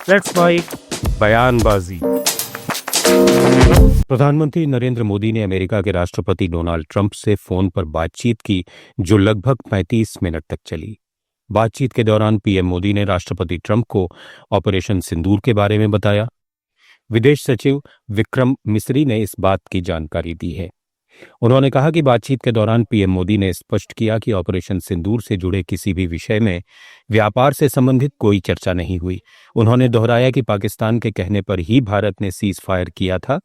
Let's fight बयानबाजी। प्रधानमंत्री नरेंद्र मोदी ने अमेरिका के राष्ट्रपति डोनाल्ड ट्रंप से फोन पर बातचीत की जो लगभग 35 मिनट तक चली। बातचीत के दौरान पीएम मोदी ने राष्ट्रपति ट्रंप को ऑपरेशन सिंदूर के बारे में बताया। विदेश सचिव विक्रम मिस्री ने इस बात की जानकारी दी है। उन्होंने कहा कि बातचीत के दौरान पीएम मोदी ने स्पष्ट किया कि ऑपरेशन सिंदूर से जुड़े किसी भी विषय में व्यापार से संबंधित कोई चर्चा नहीं हुई। उन्होंने दोहराया कि पाकिस्तान के कहने पर ही भारत ने सीज फायर किया था।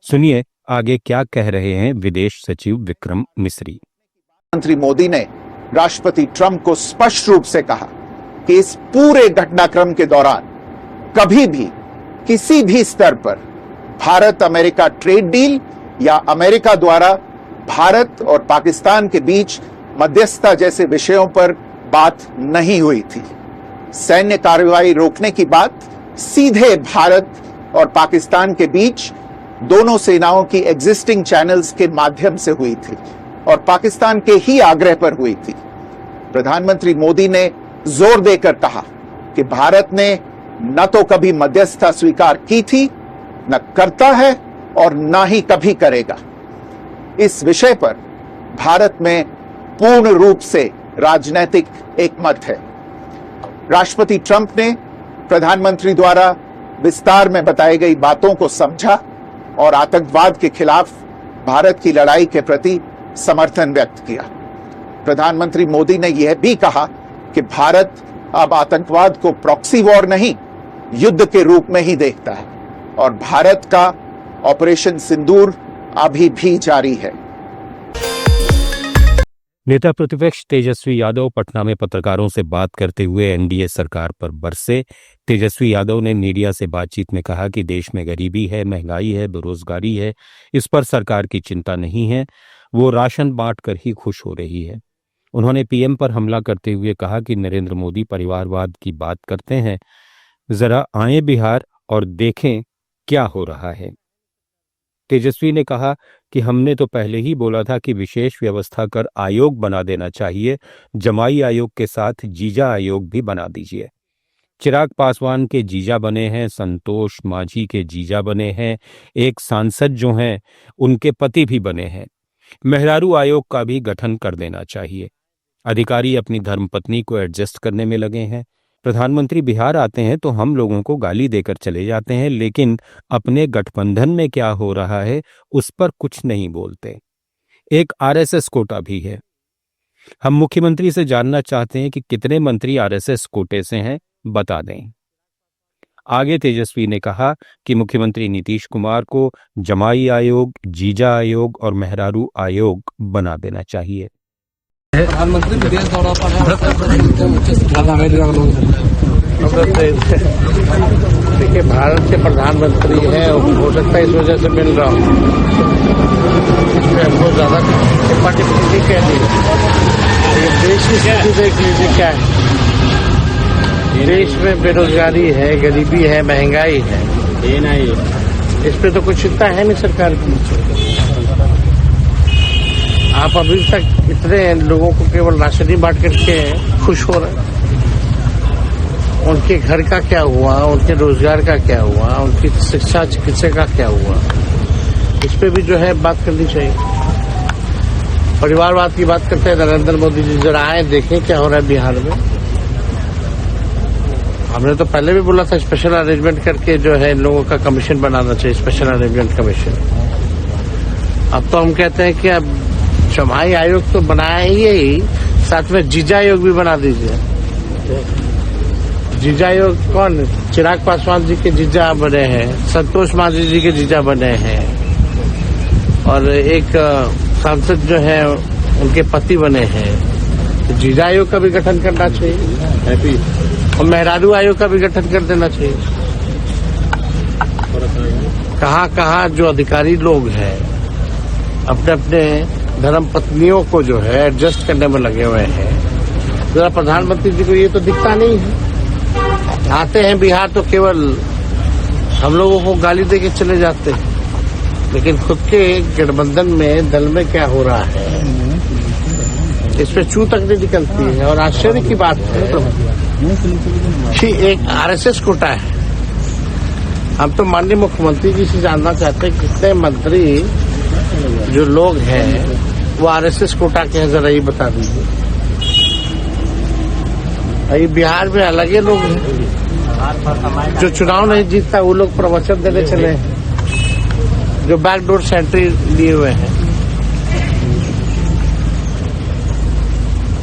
सुनिए आगे क्या कह रहे हैं विदेश सचिव विक्रम मिस्री। प्रधानमंत्री मोदी ने राष्ट्रपति ट्रंप को स्पष्ट रूप से कहा कि इस पूरे घटनाक्रम के दौरान कभी भी किसी भी स्तर पर भारत अमेरिका ट्रेड डील या अमेरिका द्वारा भारत और पाकिस्तान के बीच मध्यस्थता जैसे विषयों पर बात नहीं हुई थी। सैन्य कार्रवाई रोकने की बात सीधे भारत और पाकिस्तान के बीच दोनों सेनाओं की एग्जिस्टिंग चैनल्स के माध्यम से हुई थी और पाकिस्तान के ही आग्रह पर हुई थी। प्रधानमंत्री मोदी ने जोर देकर कहा कि भारत ने न तो कभी मध्यस्थता स्वीकार की थी, न करता है और न ही कभी करेगा। इस विषय पर भारत में पूर्ण रूप से राजनीतिक एकमत है। राष्ट्रपति ट्रंप ने प्रधानमंत्री द्वारा विस्तार में बताई गई बातों को समझा और आतंकवाद के खिलाफ भारत की लड़ाई के प्रति समर्थन व्यक्त किया। प्रधानमंत्री मोदी ने यह भी कहा कि भारत अब आतंकवाद को प्रॉक्सी वॉर नहीं, युद्ध के रूप में ही देखता है और भारत का ऑपरेशन सिंदूर अभी भी जारी है। नेता प्रतिपक्ष तेजस्वी यादव पटना में पत्रकारों से बात करते हुए एनडीए सरकार पर बरसे। तेजस्वी यादव ने मीडिया से बातचीत में कहा कि देश में गरीबी है, महंगाई है, बेरोजगारी है, इस पर सरकार की चिंता नहीं है, वो राशन बांटकर ही खुश हो रही है। उन्होंने पीएम पर हमला करते हुए कहा कि नरेंद्र मोदी परिवारवाद की बात करते हैं, जरा आए बिहार और देखें क्या हो रहा है। तेजस्वी ने कहा कि हमने तो पहले ही बोला था कि विशेष व्यवस्था कर आयोग बना देना चाहिए, जमाई आयोग के साथ जीजा आयोग भी बना दीजिए। चिराग पासवान के जीजा बने हैं, संतोष मांझी के जीजा बने हैं, एक सांसद जो हैं उनके पति भी बने हैं। मेहरारू आयोग का भी गठन कर देना चाहिए। अधिकारी अपनी धर्मपत्नी को एडजस्ट करने में लगे हैं। प्रधानमंत्री बिहार आते हैं तो हम लोगों को गाली देकर चले जाते हैं, लेकिन अपने गठबंधन में क्या हो रहा है उस पर कुछ नहीं बोलते। एक आरएसएस कोटा भी है। हम मुख्यमंत्री से जानना चाहते हैं कि कितने मंत्री आरएसएस कोटे से हैं, बता दें। आगे तेजस्वी ने कहा कि मुख्यमंत्री नीतीश कुमार को जमाई आयोग, जीजा आयोग और मेहरारू आयोग बना देना चाहिए। प्रधानमंत्री विदेश दौरा पर देखिए, भारत के प्रधानमंत्री हैं, हो सकता है इस वजह से मिल रहा हूँ। इसमें हमको ज्यादा टिप्पणी कह दी। देश की स्थिति देख लीजिए क्या है। देश में बेरोजगारी है, गरीबी है, महंगाई है। ये नहीं, इस पे तो कुछ चिंता है नहीं सरकार की। आप अभी तक इतने लोगों को केवल राशन ही बांट करके खुश हो रहे हैं। उनके घर का क्या हुआ, उनके रोजगार का क्या हुआ, उनकी शिक्षा चिकित्सा का क्या हुआ, इस पे भी जो है बात करनी चाहिए। परिवारवाद की बात करते हैं नरेंद्र मोदी जी, जरा आए देखें क्या हो रहा है बिहार में। हमने तो पहले भी बोला था स्पेशल अरेंजमेंट करके जो है इन लोगों का कमीशन बनाना चाहिए, स्पेशल अरेंजमेंट कमीशन। अब तो हम कहते हैं कि अब जमाई आयोग तो बनाया ही, साथ में जीजा आयोग भी बना दीजिए। जीजा आयोग कौन? चिराग पासवान जी के जीजा बने हैं, संतोष मांझी जी के जीजा बने हैं और एक सांसद जो है उनके पति बने हैं। तो जीजा आयोग का भी गठन करना चाहिए और मेहरारू आयोग का भी गठन कर देना चाहिए। कहाँ जो अधिकारी लोग हैं अपने अपने धर्म पत्नियों को जो है एडजस्ट करने में लगे हुए हैं। जरा प्रधानमंत्री जी को ये तो दिखता नहीं है। आते हैं बिहार तो केवल हम लोगों को गाली देके चले जाते हैं, लेकिन खुद के गठबंधन में दल में क्या हो रहा है इस पे चू तक नहीं निकलती है। और आश्चर्य की बात है कि एक आरएसएस कोटा है हम तो माननीय मुख्यमंत्री जी से जानना चाहते हैं कितने मंत्री जो लोग हैं वो आरएसएस कोटा के हैं, जरा ये बता दीजिए। ये बिहार में अलग ही लोग हैं, जो चुनाव नहीं जीतता वो लोग प्रवचन देने चले हैं, जो बैकडोर से एंट्री लिए हुए हैं।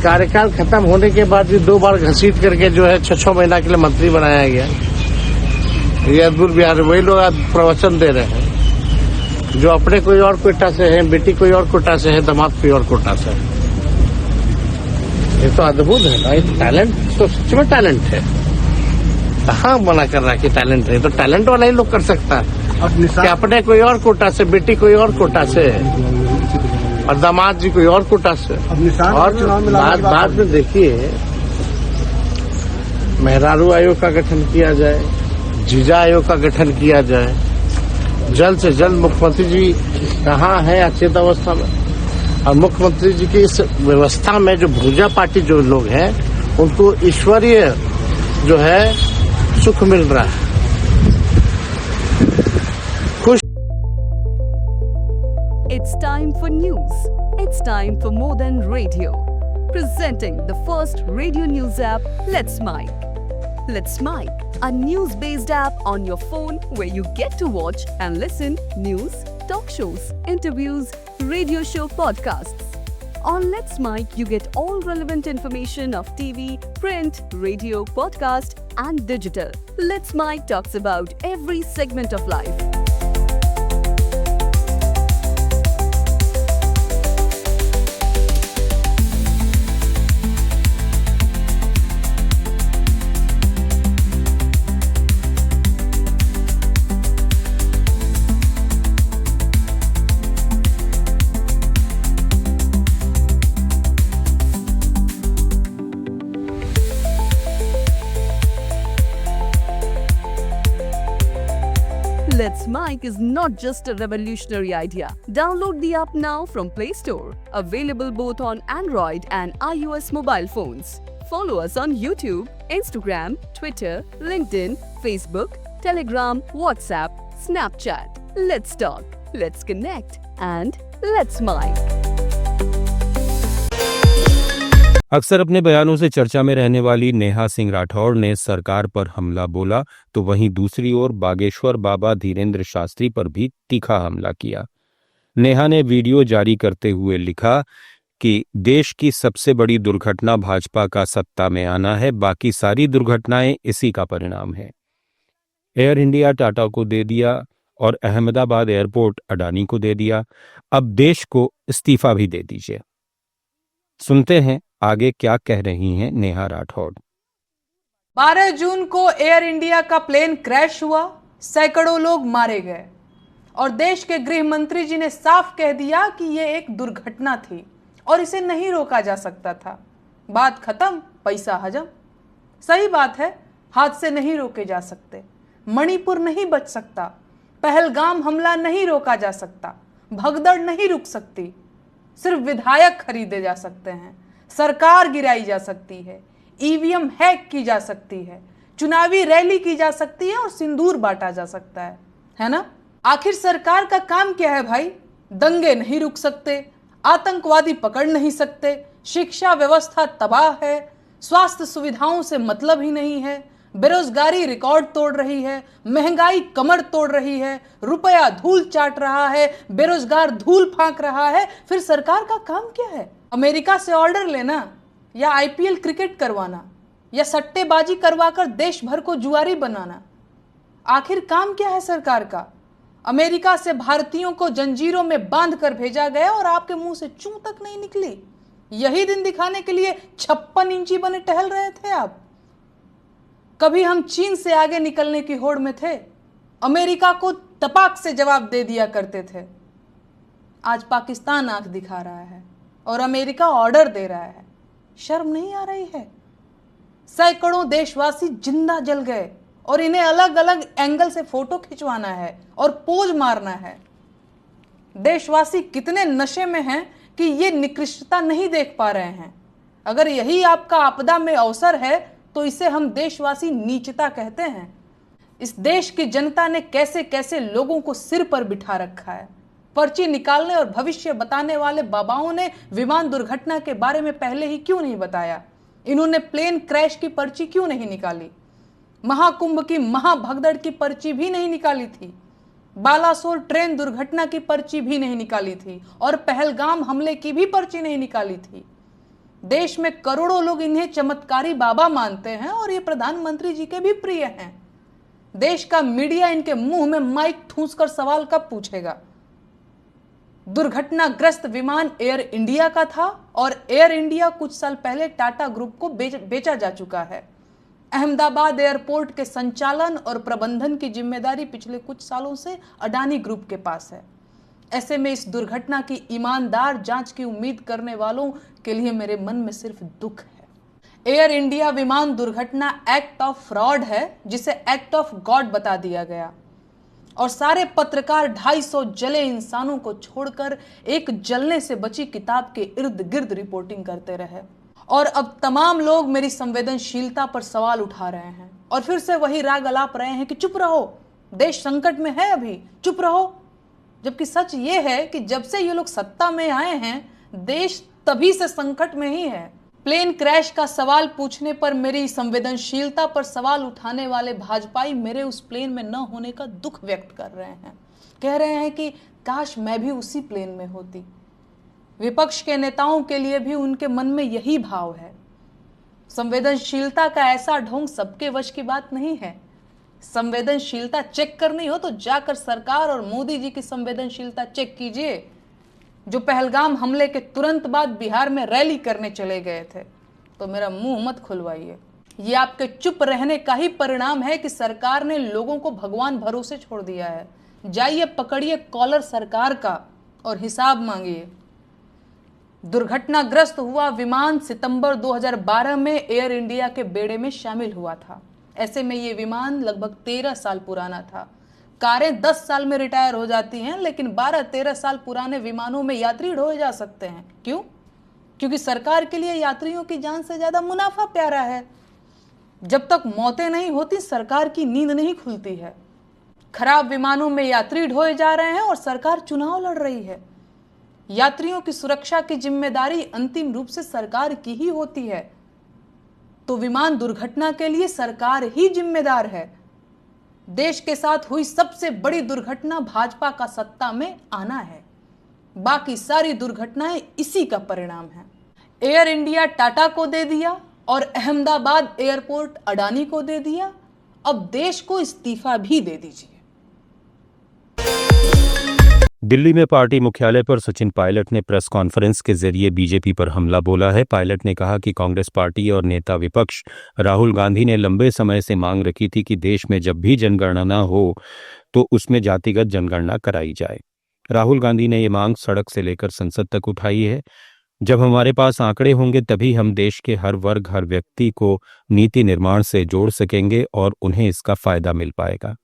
कार्यकाल खत्म होने के बाद भी 2 बार घसीट करके जो है 6 महीना के लिए मंत्री बनाया गया। ये अद्भुत बिहार, वही लोग आज प्रवचन दे रहे हैं जो अपने कोई और कोटा से है, बेटी कोई और कोटा से है, दामाद कोई और कोटा से है। ये तो अद्भुत है ना, ये टैलेंट तो सच में टैलेंट है। कहाँ मना कर रहा है कि टैलेंट है, तो टैलेंट वाला ही लोग कर सकता है कि अपने कोई और कोटा से, बेटी कोई और कोटा से और दामाद जी कोई और कोटा से। और बाद में देखिए मेहरारू आयोग का गठन किया जाए, जीजा आयोग का गठन किया जाए, जल्द से जल्द। मुख्यमंत्री जी कहाँ है अचेत अवस्था में, और मुख्यमंत्री जी की इस व्यवस्था में जो भूजा पार्टी जो लोग हैं उनको ईश्वरीय जो है सुख मिल रहा है। खुश। It's time for news. It's time for more than radio. Presenting the first radio news app, Let's Mic. Let's Mic, a news-based app on your phone where you get to watch and listen news, talk shows, interviews, radio show podcasts. On Let's Mic, you get all relevant information of TV, print, radio, podcast, and digital. Let's Mic talks about every segment of life. Let's Mic is not just a revolutionary idea. Download the app now from Play Store. Available both on Android and iOS mobile phones. Follow us on YouTube, Instagram, Twitter, LinkedIn, Facebook, Telegram, WhatsApp, Snapchat. Let's talk, let's connect, and let's Mic. अक्सर अपने बयानों से चर्चा में रहने वाली नेहा सिंह राठौड़ ने सरकार पर हमला बोला, तो वहीं दूसरी ओर बागेश्वर बाबा धीरेन्द्र शास्त्री पर भी तीखा हमला किया। नेहा ने वीडियो जारी करते हुए लिखा कि देश की सबसे बड़ी दुर्घटना भाजपा का सत्ता में आना है, बाकी सारी दुर्घटनाएं इसी का परिणाम है। एयर इंडिया टाटा को दे दिया और अहमदाबाद एयरपोर्ट अडानी को दे दिया, अब देश को इस्तीफा भी दे दीजिए। सुनते हैं आगे क्या कह रही हैं नेहा राठौड़। 12 जून को एयर इंडिया का प्लेन क्रैश हुआ, सैकड़ों लोग मारे गए और देश के गृह मंत्री जी ने साफ कह दिया कि यह एक दुर्घटना थी और इसे नहीं रोका जा सकता था। बात खत्म, पैसा हजम। सही बात है, हादसे नहीं रोके जा सकते, मणिपुर नहीं बच सकता, पहलगाम हमला नहीं रोका जा सकता, भगदड़ नहीं रुक सकती, सिर्फ विधायक खरीदे जा सकते हैं, सरकार गिराई जा सकती है, ईवीएम हैक की जा सकती है, चुनावी रैली की जा सकती है और सिंदूर बांटा जा सकता है ना? आखिर सरकार का काम क्या है भाई? दंगे नहीं रुक सकते, आतंकवादी पकड़ नहीं सकते, शिक्षा व्यवस्था तबाह है, स्वास्थ्य सुविधाओं से मतलब ही नहीं है, बेरोजगारी रिकॉर्ड तोड़ रही है, महंगाई कमर तोड़ रही है, रुपया धूल चाट रहा है, बेरोजगार धूल फांक रहा है। फिर सरकार का काम क्या है? अमेरिका से ऑर्डर लेना या आईपीएल क्रिकेट करवाना या सट्टेबाजी करवाकर देश भर को जुआरी बनाना? आखिर काम क्या है सरकार का? अमेरिका से भारतीयों को जंजीरों में बांध कर भेजा गया और आपके मुंह से चूं तक नहीं निकली। यही दिन दिखाने के लिए 56 इंची बने टहल रहे थे आप। कभी हम चीन से आगे निकलने की होड़ में थे, अमेरिका को तपाक से जवाब दे दिया करते थे। आज पाकिस्तान आंख दिखा रहा है और अमेरिका ऑर्डर दे रहा है। शर्म नहीं आ रही है? सैकड़ों देशवासी जिंदा जल गए और इन्हें अलग अलग एंगल से फोटो खिंचवाना है और पोज मारना है। देशवासी कितने नशे में हैं कि ये निकृष्टता नहीं देख पा रहे हैं। अगर यही आपका आपदा में अवसर है तो इसे हम देशवासी नीचता कहते हैं। इस देश की जनता ने कैसे कैसे लोगों को सिर पर बिठा रखा है। पर्ची निकालने और भविष्य बताने वाले बाबाओं ने विमान दुर्घटना के बारे में पहले ही क्यों नहीं बताया? इन्होंने प्लेन क्रैश की पर्ची क्यों नहीं निकाली? महाकुंभ की महाभगदड़ की पर्ची भी नहीं निकाली थी, बालासोर ट्रेन दुर्घटना की पर्ची भी नहीं निकाली थी और पहलगाम हमले की भी पर्ची नहीं निकाली थी। देश में करोड़ों लोग इन्हें चमत्कारी बाबा मानते हैं और ये प्रधानमंत्री जी के भी प्रिय हैं। देश का मीडिया इनके मुंह में माइक ठूंसकर सवाल कब पूछेगा? दुर्घटनाग्रस्त विमान एयर इंडिया का था और एयर इंडिया कुछ साल पहले टाटा ग्रुप को बेचा जा चुका है। अहमदाबाद एयरपोर्ट के संचालन और प्रबंधन की जिम्मेदारी पिछले कुछ सालों से अडानी ग्रुप के पास है। ऐसे में इस दुर्घटना की ईमानदार जांच की उम्मीद करने वालों के लिए मेरे मन में सिर्फ दुख है। एयर इंडिया विमान दुर्घटना एक्ट ऑफ फ्रॉड है, जिसे एक्ट ऑफ गॉड बता दिया गया और सारे पत्रकार 250 जले इंसानों को छोड़कर एक जलने से बची किताब के इर्द गिर्द रिपोर्टिंग करते रहे। और अब तमाम लोग मेरी संवेदनशीलता पर सवाल उठा रहे हैं और फिर से वही राग अलाप रहे हैं कि चुप रहो, देश संकट में है, अभी चुप रहो। जबकि सच ये है कि जब से ये लोग सत्ता में आए हैं, देश तभी से संकट में ही है। प्लेन क्रैश का सवाल पूछने पर मेरी संवेदनशीलता पर सवाल उठाने वाले भाजपाई मेरे उस प्लेन में न होने का दुख व्यक्त कर रहे हैं। कह रहे हैं कि काश मैं भी उसी प्लेन में होती। विपक्ष के नेताओं के लिए भी उनके मन में यही भाव है। संवेदनशीलता का ऐसा ढोंग सबके वश की बात नहीं है। संवेदनशीलता चेक करनी हो तो जाकर सरकार और मोदी जी की संवेदनशीलता चेक कीजिए, जो पहलगाम हमले के तुरंत बाद बिहार में रैली करने चले गए थे। तो मेरा मुंह मत खुलवाइए। ये आपके चुप रहने का ही परिणाम है कि सरकार ने लोगों को भगवान भरोसे छोड़ दिया है। जाइए पकड़िए कॉलर सरकार का और हिसाब मांगिए। दुर्घटनाग्रस्त हुआ विमान सितंबर 2012 में एयर इंडिया के बेड़े में शामिल हुआ था। ऐसे में ये विमान लगभग 13 साल पुराना था। कारें 10 साल में रिटायर हो जाती हैं, लेकिन 12-13 साल पुराने विमानों में यात्री ढोए जा सकते हैं। क्यों? क्योंकि सरकार के लिए यात्रियों की जान से ज्यादा मुनाफा प्यारा है। जब तक मौतें नहीं होती, सरकार की नींद नहीं खुलती है। खराब विमानों में यात्री ढोए जा रहे हैं और सरकार चुनाव लड़ रही है। यात्रियों की सुरक्षा की जिम्मेदारी अंतिम रूप से सरकार की ही होती है, तो विमान दुर्घटना के लिए सरकार ही जिम्मेदार है। देश के साथ हुई सबसे बड़ी दुर्घटना भाजपा का सत्ता में आना है। बाकी सारी दुर्घटनाएं इसी का परिणाम है। एयर इंडिया टाटा को दे दिया और अहमदाबाद एयरपोर्ट अडानी को दे दिया। अब देश को इस्तीफा भी दे दीजिए। दिल्ली में पार्टी मुख्यालय पर सचिन पायलट ने प्रेस कॉन्फ्रेंस के जरिए बीजेपी पर हमला बोला है। पायलट ने कहा कि कांग्रेस पार्टी और नेता विपक्ष राहुल गांधी ने लंबे समय से मांग रखी थी कि देश में जब भी जनगणना हो तो उसमें जातिगत जनगणना कराई जाए। राहुल गांधी ने ये मांग सड़क से लेकर संसद तक उठाई है। जब हमारे पास आंकड़े होंगे तभी हम देश के हर वर्ग, हर व्यक्ति को नीति निर्माण से जोड़ सकेंगे और उन्हें इसका फायदा मिल पाएगा।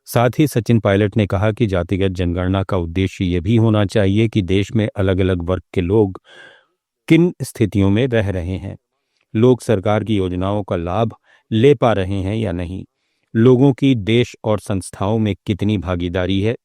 साथ ही सचिन पायलट ने कहा कि जातिगत जनगणना का उद्देश्य ये भी होना चाहिए कि देश में अलग अलग वर्ग के लोग किन स्थितियों में रह रहे हैं, लोग सरकार की योजनाओं का लाभ ले पा रहे हैं या नहीं, लोगों की देश और संस्थाओं में कितनी भागीदारी है,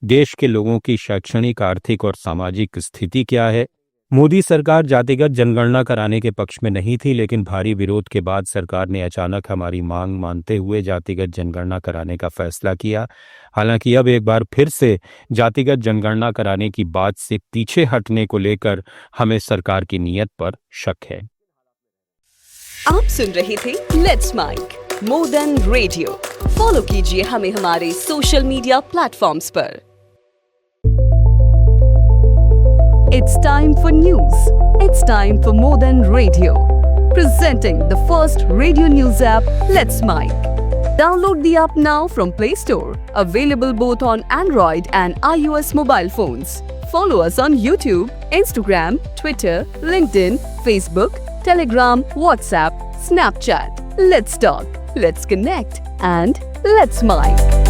देश के लोगों की शैक्षणिक, आर्थिक और सामाजिक स्थिति क्या है। मोदी सरकार जातिगत जनगणना कराने के पक्ष में नहीं थी, लेकिन भारी विरोध के बाद सरकार ने अचानक हमारी मांग मानते हुए जातिगत जनगणना कराने का फैसला किया। हालांकि अब एक बार फिर से जातिगत जनगणना कराने की बात से पीछे हटने को लेकर हमें सरकार की नीयत पर शक है। आप सुन रहे थे let's mic more than radio. Follow कीजिए हमें हमारे सोशल मीडिया प्लेटफॉर्म्स पर। It's time for news. It's time for More Than Radio. Presenting the first radio news app, Let's Mic. Download the app now from Play Store. Available both on Android and iOS mobile phones. Follow us on YouTube, Instagram, Twitter, LinkedIn, Facebook, Telegram, WhatsApp, Snapchat. Let's talk, let's connect, and let's mic.